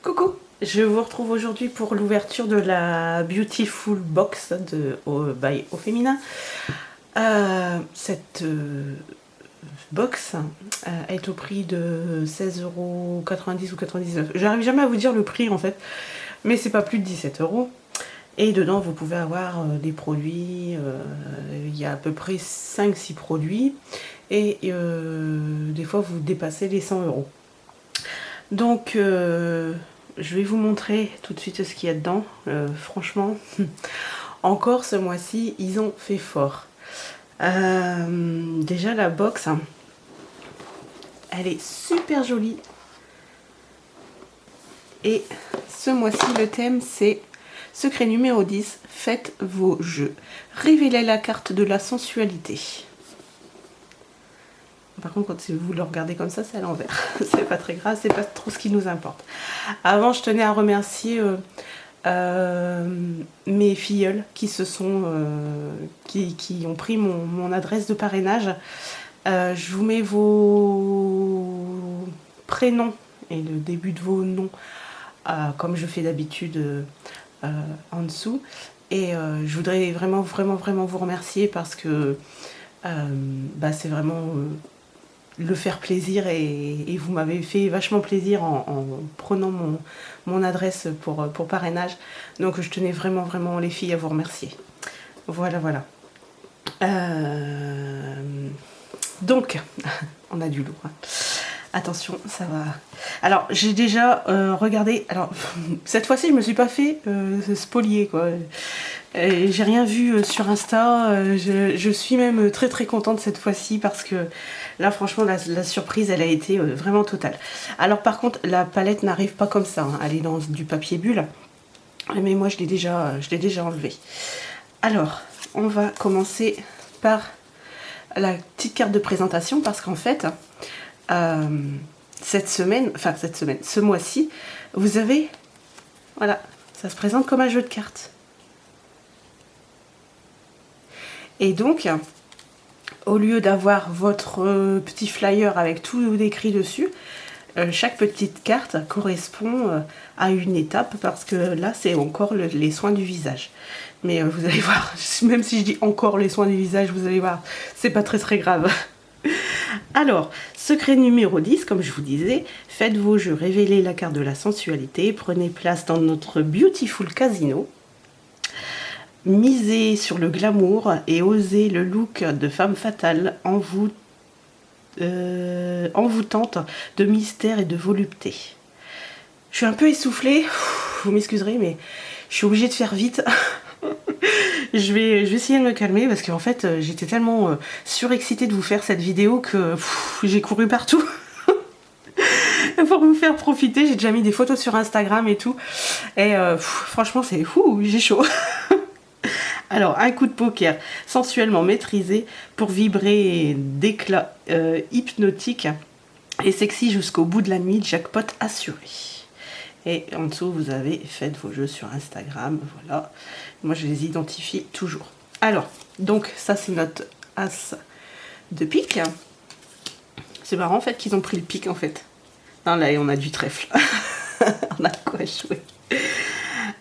Coucou, je vous retrouve aujourd'hui pour l'ouverture de la Beautiful Box de by Au Féminin. Cette box est au prix de 16,90 € ou 99 €. J'arrive jamais à vous dire le prix en fait, mais c'est pas plus de 17 €. Et dedans vous pouvez avoir des produits, il y a à peu près 5-6 produits, et des fois vous dépassez les 100 €. Donc je vais vous montrer tout de suite ce qu'il y a dedans. Franchement, encore ce mois-ci, ils ont fait fort. Déjà la box, elle est super jolie. Et ce mois-ci, le thème c'est secret numéro 10, faites vos jeux. Révélez la carte de la sensualité. Par contre, quand vous le regardez comme ça, c'est à l'envers. C'est pas très grave, c'est pas trop ce qui nous importe. Avant, je tenais à remercier mes filleuls qui se sont, qui ont pris mon adresse de parrainage. Je vous mets vos prénoms et le début de vos noms, comme je fais d'habitude, en dessous. Et je voudrais vraiment vous remercier parce que c'est vraiment le faire plaisir, et vous m'avez fait vachement plaisir en prenant mon adresse pour parrainage. Donc je tenais vraiment les filles à vous remercier. Voilà. Donc on a du lourd, hein. Attention, ça va. Alors j'ai déjà regardé. Alors cette fois-ci je me suis pas fait spolier quoi. J'ai rien vu sur Insta. Je suis même très contente cette fois-ci parce que là franchement la surprise elle a été vraiment totale. Alors par contre la palette n'arrive pas comme ça, hein. Elle est dans du papier bulle, mais moi je l'ai déjà enlevé. Alors on va commencer par la petite carte de présentation parce qu'en fait ce mois-ci, vous avez, voilà, ça se présente comme un jeu de cartes. Et donc, au lieu d'avoir votre petit flyer avec tout écrit dessus, chaque petite carte correspond à une étape, parce que là, c'est encore les soins du visage. Mais vous allez voir, même si je dis encore les soins du visage, vous allez voir, c'est pas très grave. Alors, secret numéro 10, comme je vous disais, faites vos jeux, révélez la carte de la sensualité, prenez place dans notre Beautiful Casino, misez sur le glamour et osez le look de femme fatale envoûtante de mystère et de volupté. Je suis un peu essoufflée, vous m'excuserez, mais je suis obligée de faire vite. Je vais essayer de me calmer parce qu'en fait j'étais tellement surexcitée de vous faire cette vidéo que j'ai couru partout pour vous faire profiter. J'ai déjà mis des photos sur Instagram et tout, et franchement c'est j'ai chaud. Alors un coup de poker sensuellement maîtrisé pour vibrer d'éclats hypnotiques et sexy jusqu'au bout de la nuit, jackpot assuré. Et en dessous, vous avez faites vos jeux sur Instagram, voilà. Moi, je les identifie toujours. Alors, donc, ça, c'est notre as de pique. C'est marrant, en fait, qu'ils ont pris le pique, en fait. Non, là, on a du trèfle. On a quoi jouer.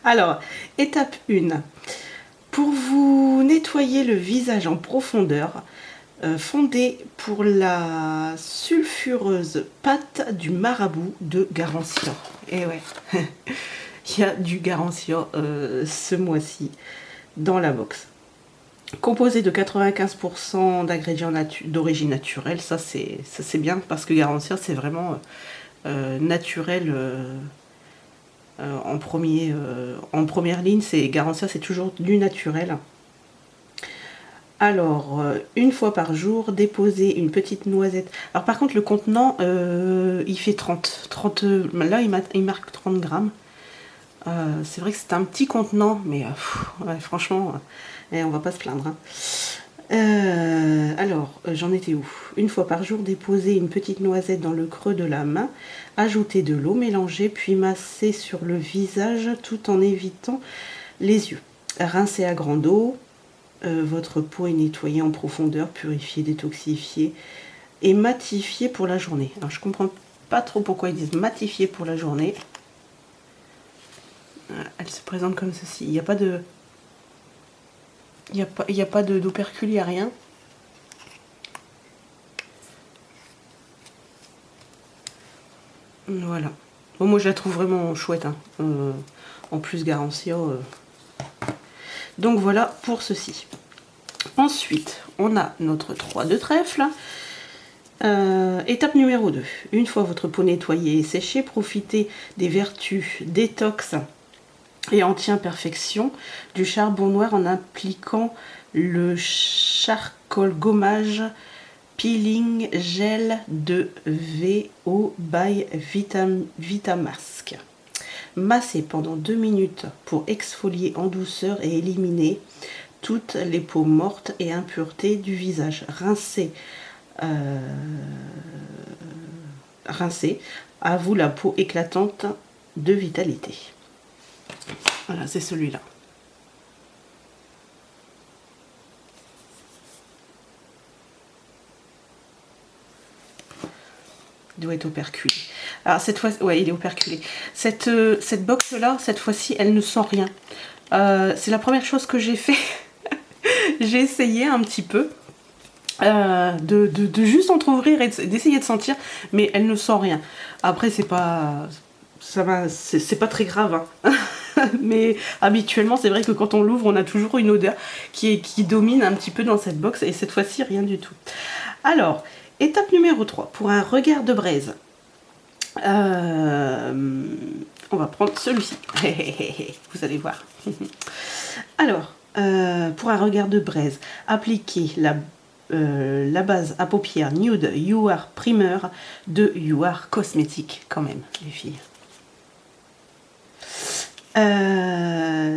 Alors, étape 1. Pour vous nettoyer le visage en profondeur, fondez pour la sulfureuse pâte du marabout de Garancia. Et ouais, il y a du Garancia ce mois-ci dans la box. Composé de 95% d'ingrédients d'origine naturelle, ça c'est bien parce que Garancia c'est vraiment naturel. En première ligne, c'est Garancia, c'est toujours du naturel. Alors, une fois par jour, déposer une petite noisette. Alors par contre, le contenant, il fait 30. Là, il marque 30 grammes. C'est vrai que c'est un petit contenant, mais ouais, franchement, on va pas se plaindre, hein. Alors, j'en étais où? Une fois par jour, déposer une petite noisette dans le creux de la main, ajouter de l'eau mélangée, puis masser sur le visage tout en évitant les yeux. Rincer à grande eau. Votre peau est nettoyée en profondeur, purifiée, détoxifiée et matifiée pour la journée. Alors je comprends pas trop pourquoi ils disent matifiée pour la journée. Elle se présente comme ceci. Il n'y a pas de... Il n'y a pas d'opercule, il n'y a rien. Voilà. Bon, moi, je la trouve vraiment chouette. Hein. En plus, Garancia. Donc, voilà pour ceci. Ensuite, on a notre 3 de trèfle. Étape numéro 2. Une fois votre peau nettoyée et séchée, profitez des vertus détox et anti-imperfection du charbon noir en appliquant le charcoal gommage peeling gel de VO by Vitamask. Massez pendant 2 minutes pour exfolier en douceur et éliminer toutes les peaux mortes et impuretés du visage. Rincez. À vous la peau éclatante de vitalité. Voilà, c'est celui-là. Il doit être operculé. Alors cette fois, ouais, il est operculé. Cette box là, cette fois-ci, elle ne sent rien. C'est la première chose que j'ai fait. J'ai essayé un petit peu. De juste entrouvrir et d'essayer de sentir, mais elle ne sent rien. Après, c'est pas très grave, hein. Mais habituellement, c'est vrai que quand on l'ouvre, on a toujours une odeur qui domine un petit peu dans cette box, et cette fois-ci, rien du tout. Alors, étape numéro 3, pour un regard de braise. On va prendre celui-ci. Vous allez voir. Alors, pour un regard de braise, appliquez la base à paupières Nude You Are Primer de You Are Cosmetics, quand même, les filles.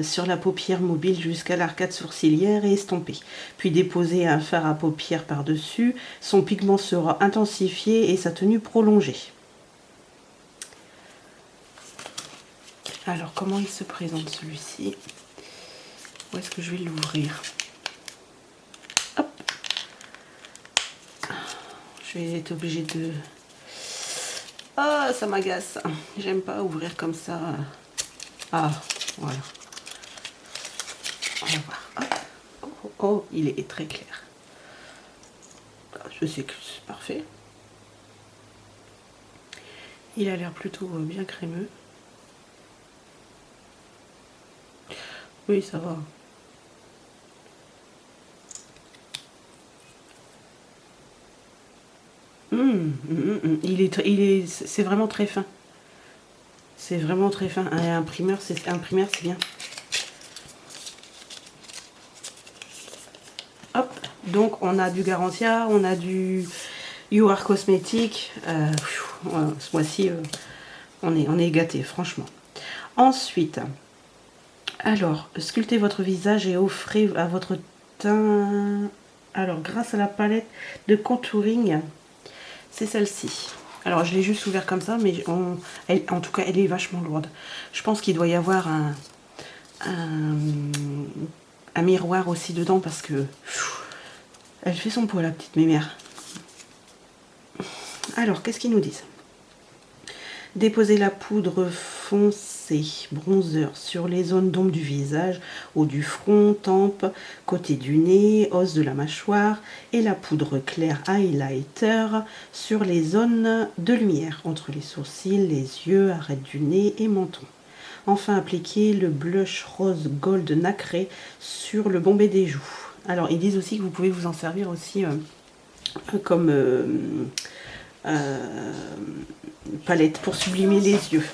Sur la paupière mobile jusqu'à l'arcade sourcilière et estompée. Puis déposez un fard à paupières par-dessus. Son pigment sera intensifié et sa tenue prolongée. Alors, comment il se présente celui-ci? Où est-ce que je vais l'ouvrir? Hop. Je vais être obligée de... Ah, ça m'agace. J'aime pas ouvrir comme ça. Ah, voilà. On va voir. Hop. Oh, oh, oh, il est très clair. Je sais que c'est parfait. Il a l'air plutôt bien crémeux. Oui, ça va. C'est vraiment très fin. C'est vraiment très fin. Un primer, c'est bien. Hop, donc on a du Garancia, on a du You Are Cosmetics. Ce mois-ci, on est gâtés, franchement. Ensuite, alors, sculptez votre visage et offrez à votre teint... Alors, grâce à la palette de contouring, c'est celle-ci. Alors, je l'ai juste ouvert comme ça, mais en tout cas, elle est vachement lourde. Je pense qu'il doit y avoir un miroir aussi dedans, parce que elle fait son poids, la petite mémère. Alors, qu'est-ce qu'ils nous disent? Déposez la poudre foncée bronzer sur les zones d'ombre du visage, haut du front, tempes, côté du nez, os de la mâchoire, et la poudre claire highlighter sur les zones de lumière, entre les sourcils, les yeux, arête du nez et menton. Enfin, appliquez le blush rose gold nacré sur le bombé des joues. Alors, ils disent aussi que vous pouvez vous en servir aussi comme... palette pour sublimer les yeux.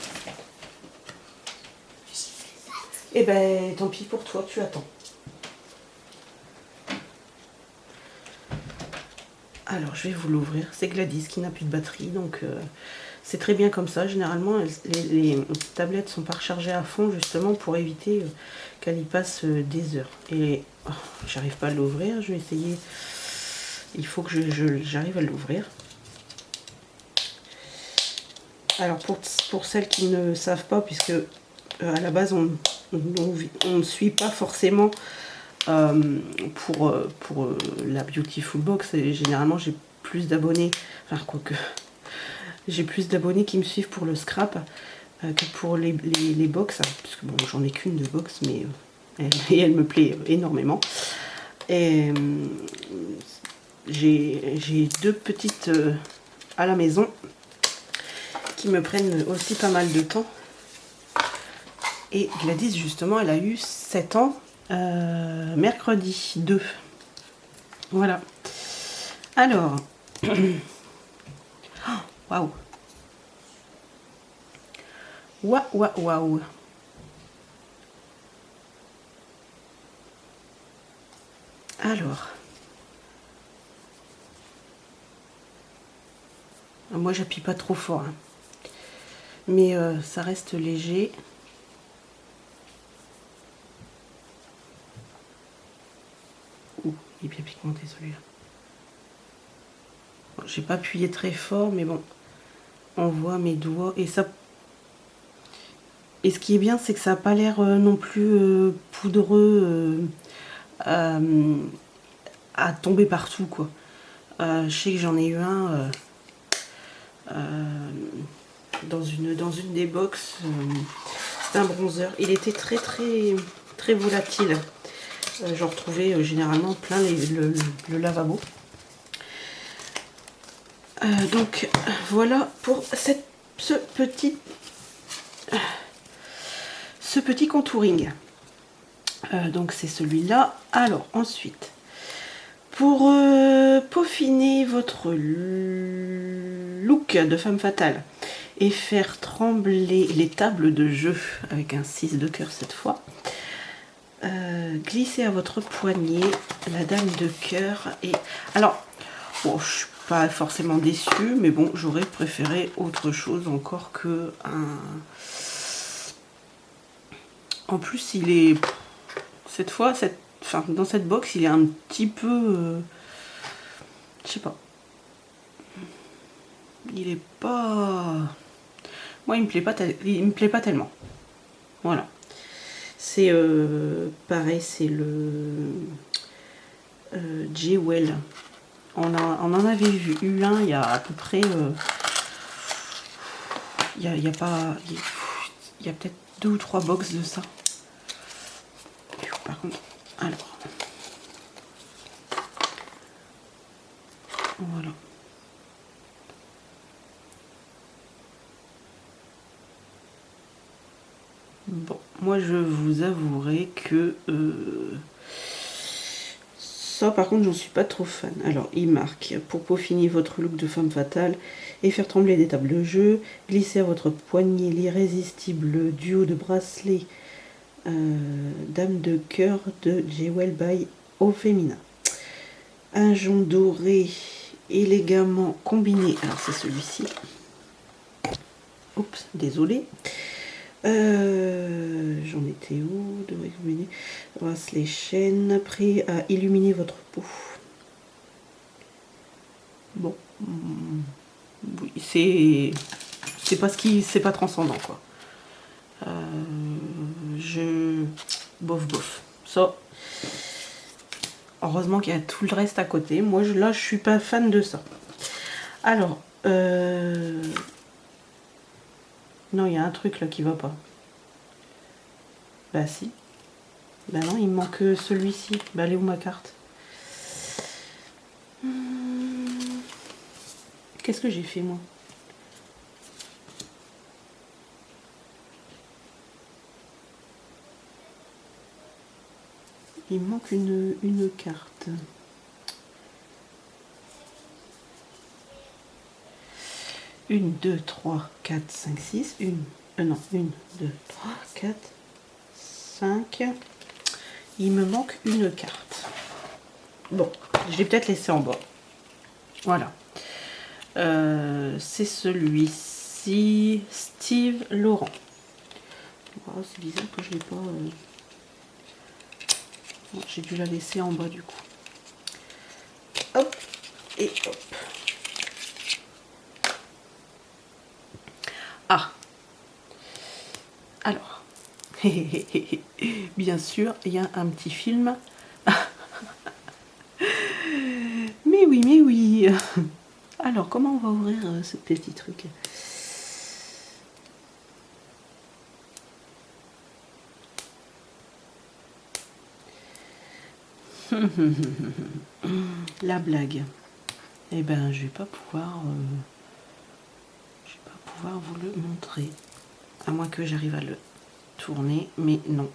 Et ben tant pis pour toi, tu attends. Alors je vais vous l'ouvrir. C'est Gladys qui n'a plus de batterie, donc c'est très bien comme ça. Généralement les tablettes sont pas rechargées à fond, justement pour éviter qu'elle y passe des heures. Et oh, j'arrive pas à l'ouvrir. Je vais essayer. Il faut que j'arrive à l'ouvrir. Alors pour celles qui ne savent pas, puisque à la base on ne suit pas forcément pour la Beautiful Box, et généralement j'ai plus d'abonnés, enfin quoique j'ai plus d'abonnés qui me suivent pour le scrap. que pour les box, parce que bon, j'en ai qu'une de box, mais elle me plaît énormément. Et j'ai 2 petites à la maison qui me prennent aussi pas mal de temps. Et Gladys, justement, elle a eu 7 ans mercredi 2. Voilà. Alors, waouh. Waouh. Alors, moi j'appuie pas trop fort, hein. Mais ça reste léger. Ouh, il est bien pigmenté celui-là. Bon, j'ai pas appuyé très fort, mais bon, on voit mes doigts et ça. Et ce qui est bien, c'est que ça n'a pas l'air non plus poudreux à tomber partout, quoi. Je sais que j'en ai eu un dans une des box. C'est un bronzer. Il était très volatile. J'en retrouvais généralement plein le lavabo. Donc voilà pour ce petit contouring. Donc c'est celui-là. Alors ensuite, pour peaufiner votre look de femme fatale et faire trembler les tables de jeu avec un 6 de cœur cette fois, glissez à votre poignet la dame de cœur. Et alors, bon, je suis pas forcément déçue, mais bon, j'aurais préféré autre chose encore que un. En plus, il est cette fois, dans cette box, il est un petit peu, je sais pas. Il est pas. Moi, il me plaît pas tellement. Voilà. C'est pareil, c'est le Jewel. On en avait eu un il y a à peu près. Il y a peut-être 2 ou 3 box de ça. Par contre, alors. Voilà. Bon, moi je vous avouerai que ça par contre j'en suis pas trop fan. Alors il marque: pour peaufiner votre look de femme fatale et faire trembler des tables de jeu, glissez à votre poignet l'irrésistible duo de bracelets Dame de cœur de Jewel by Au Féminin. Un jonc doré élégamment combiné. Alors c'est celui-ci. Oups, désolé. J'en étais où? Devrait combiner. Bracelet chaîne prêt à illuminer votre peau. Bon, oui, c'est pas transcendant quoi. Bof. Ça, heureusement qu'il y a tout le reste à côté. Moi là, je suis pas fan de ça. Alors, non, il y a un truc là qui va pas. Bah si. Bah non, il me manque celui-ci. Bah elle est où ma carte? Qu'est-ce que j'ai fait moi? Il me manque une carte. Une, 2, 3, 4, 5, 6. Non, 1, 2, 3, 4, 5. Il me manque une carte. Bon, je l'ai peut-être laissé en bas. Voilà. C'est celui-ci, Steve Laurent. Oh, c'est bizarre que je l'ai pas. Bon, j'ai dû la laisser en bas du coup. Hop et hop. Ah. Alors. Bien sûr, il y a un petit film. Mais oui. Alors, comment on va ouvrir ce petit truc? La blague. Eh ben, je vais pas pouvoir vous le montrer. À moins que j'arrive à le tourner, mais non.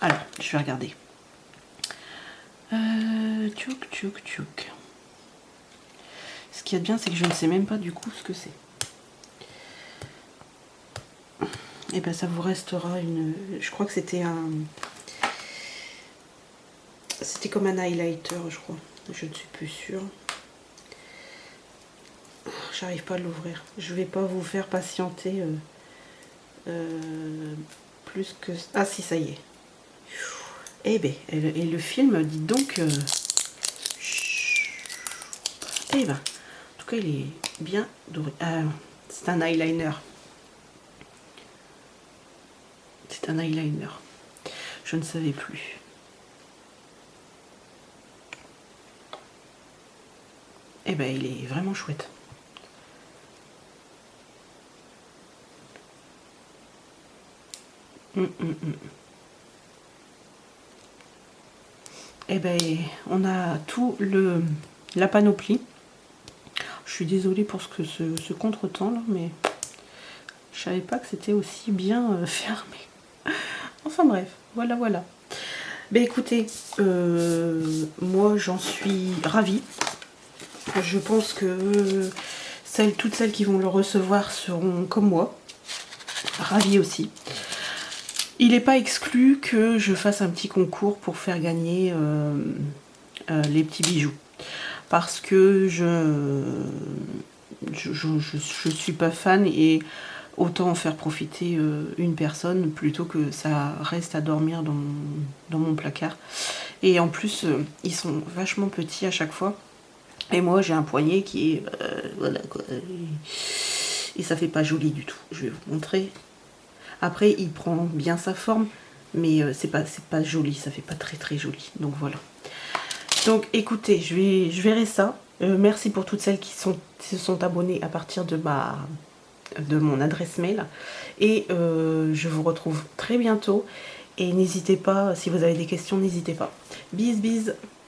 Alors, je vais regarder. Tchouk, tchouk, tchouk. Ce qu'il y a de bien, c'est que je ne sais même pas du coup ce que c'est. Et ben ça vous restera une... Je crois que c'était un... C'était comme un highlighter, je crois. Je ne suis plus sûre. J'arrive pas à l'ouvrir. Je vais pas vous faire patienter plus que... Ah si, ça y est. Eh ben, et le film, dit donc... Eh ben, en tout cas, il est bien doré. C'est un eyeliner. C'est un eyeliner. Je ne savais plus. Eh ben, il est vraiment chouette. Eh ben, on a tout la panoplie. Je suis désolée pour ce contretemps là, mais je savais pas que c'était aussi bien fermé. Enfin bref, voilà. Ben écoutez, moi j'en suis ravie. Je pense que toutes celles qui vont le recevoir seront comme moi, ravies aussi. Il n'est pas exclu que je fasse un petit concours pour faire gagner les petits bijoux. Parce que je suis pas fan et autant en faire profiter une personne plutôt que ça reste à dormir dans mon placard. Et en plus, ils sont vachement petits à chaque fois. Et moi, j'ai un poignet qui est... voilà quoi. Et ça fait pas joli du tout. Je vais vous montrer. Après, il prend bien sa forme, mais c'est pas joli. Ça fait pas très joli. Donc voilà. Donc écoutez, je verrai ça. Merci pour toutes celles qui se sont abonnées à partir de mon adresse mail. Et je vous retrouve très bientôt. Et n'hésitez pas, si vous avez des questions, n'hésitez pas. Bis.